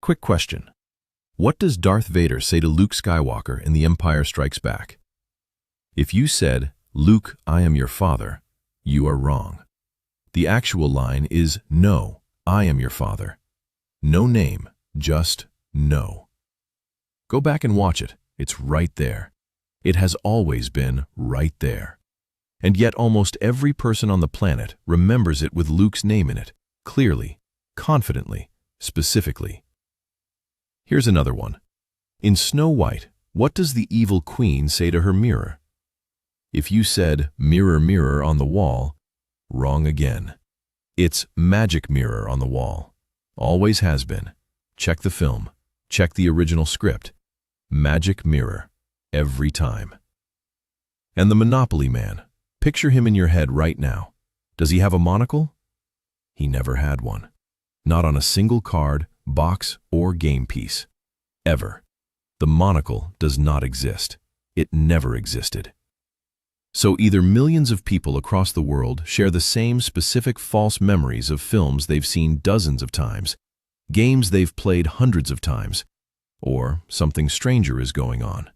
Quick question. What does Darth Vader say to Luke Skywalker in The Empire Strikes Back? If you said, "Luke, I am your father," you are wrong. The actual line is, "No, I am your father." No name, just no. Go back and watch it. It's right there. It has always been right there. And yet almost every person on the planet remembers it with Luke's name in it, clearly, confidently, specifically. Here's another one. In Snow White, what does the evil queen say to her mirror? If you said, "Mirror, mirror on the wall," wrong again. It's "magic mirror on the wall." Always has been. Check the film. Check the original script. Magic mirror. Every time. And the Monopoly man. Picture him in your head right now. Does he have a monocle? He never had one. Not on a single card, box, or game piece. Ever. The monocle does not exist. It never existed. So either millions of people across the world share the same specific false memories of films they've seen dozens of times, games they've played hundreds of times, or something stranger is going on.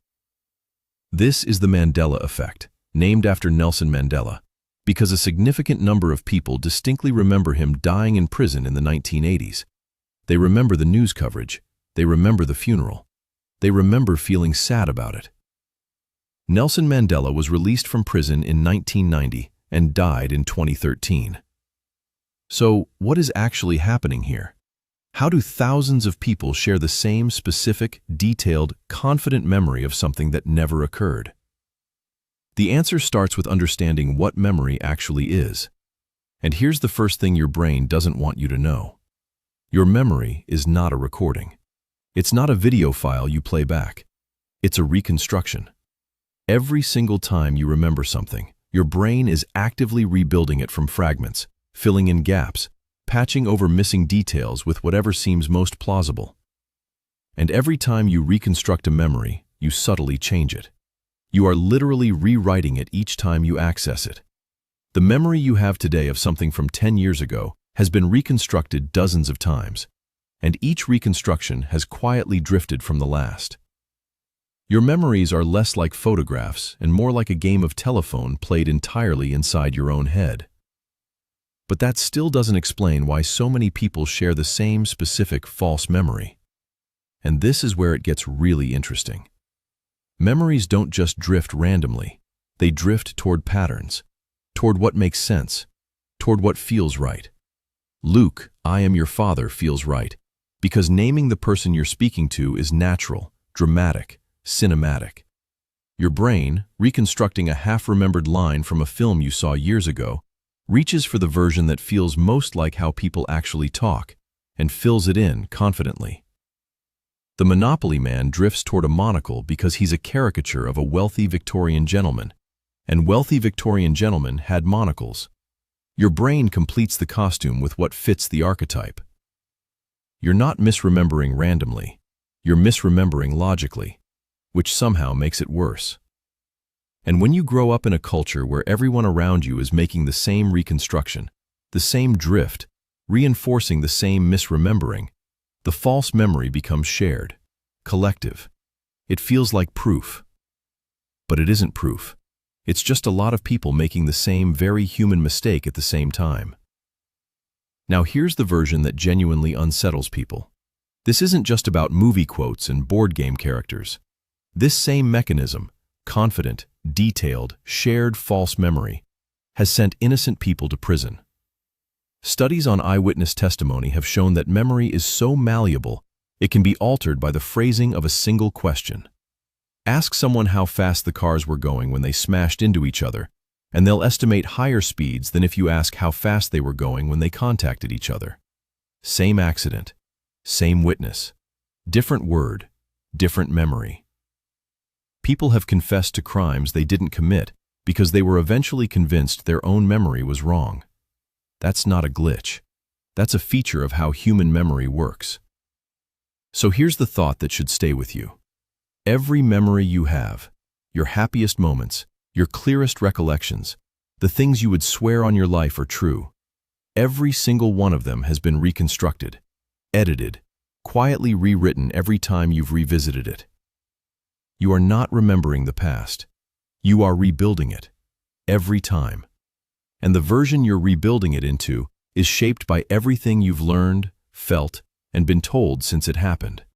This is the Mandela Effect, named after Nelson Mandela, because a significant number of people distinctly remember him dying in prison in the 1980s. They remember the news coverage. They remember the funeral. They remember feeling sad about it. Nelson Mandela was released from prison in 1990 and died in 2013. So, what is actually happening here? How do thousands of people share the same specific, detailed, confident memory of something that never occurred? The answer starts with understanding what memory actually is. And here's the first thing your brain doesn't want you to know. Your memory is not a recording. It's not a video file you play back. It's a reconstruction. Every single time you remember something, your brain is actively rebuilding it from fragments, filling in gaps, patching over missing details with whatever seems most plausible. And every time you reconstruct a memory, you subtly change it. You are literally rewriting it each time you access it. The memory you have today of something from 10 years ago has been reconstructed dozens of times, and each reconstruction has quietly drifted from the last. Your memories are less like photographs and more like a game of telephone played entirely inside your own head. But that still doesn't explain why so many people share the same specific false memory. And this is where it gets really interesting. Memories don't just drift randomly. They drift toward patterns, toward what makes sense, toward what feels right. Luke, I am your father feels right, because naming the person you're speaking to is natural, dramatic, cinematic. Your brain, reconstructing a half-remembered line from a film you saw years ago, reaches for the version that feels most like how people actually talk, and fills it in confidently. The Monopoly man drifts toward a monocle because he's a caricature of a wealthy Victorian gentleman, and wealthy Victorian gentlemen had monocles. Your brain completes the costume with what fits the archetype. You're not misremembering randomly. You're misremembering logically, which somehow makes it worse. And when you grow up in a culture where everyone around you is making the same reconstruction, the same drift, reinforcing the same misremembering, the false memory becomes shared, collective. It feels like proof. But it isn't proof. It's just a lot of people making the same very human mistake at the same time. Now here's the version that genuinely unsettles people. This isn't just about movie quotes and board game characters. This same mechanism, confident, detailed, shared false memory, has sent innocent people to prison. Studies on eyewitness testimony have shown that memory is so malleable it can be altered by the phrasing of a single question. Ask someone how fast the cars were going when they smashed into each other, and they'll estimate higher speeds than if you ask how fast they were going when they contacted each other. Same accident, same witness, different word, different memory. People have confessed to crimes they didn't commit because they were eventually convinced their own memory was wrong. That's not a glitch. That's a feature of how human memory works. So here's the thought that should stay with you. Every memory you have, your happiest moments, your clearest recollections, the things you would swear on your life are true, every single one of them has been reconstructed, edited, quietly rewritten every time you've revisited it. You are not remembering the past. You are rebuilding it, every time. And the version you're rebuilding it into is shaped by everything you've learned, felt, and been told since it happened.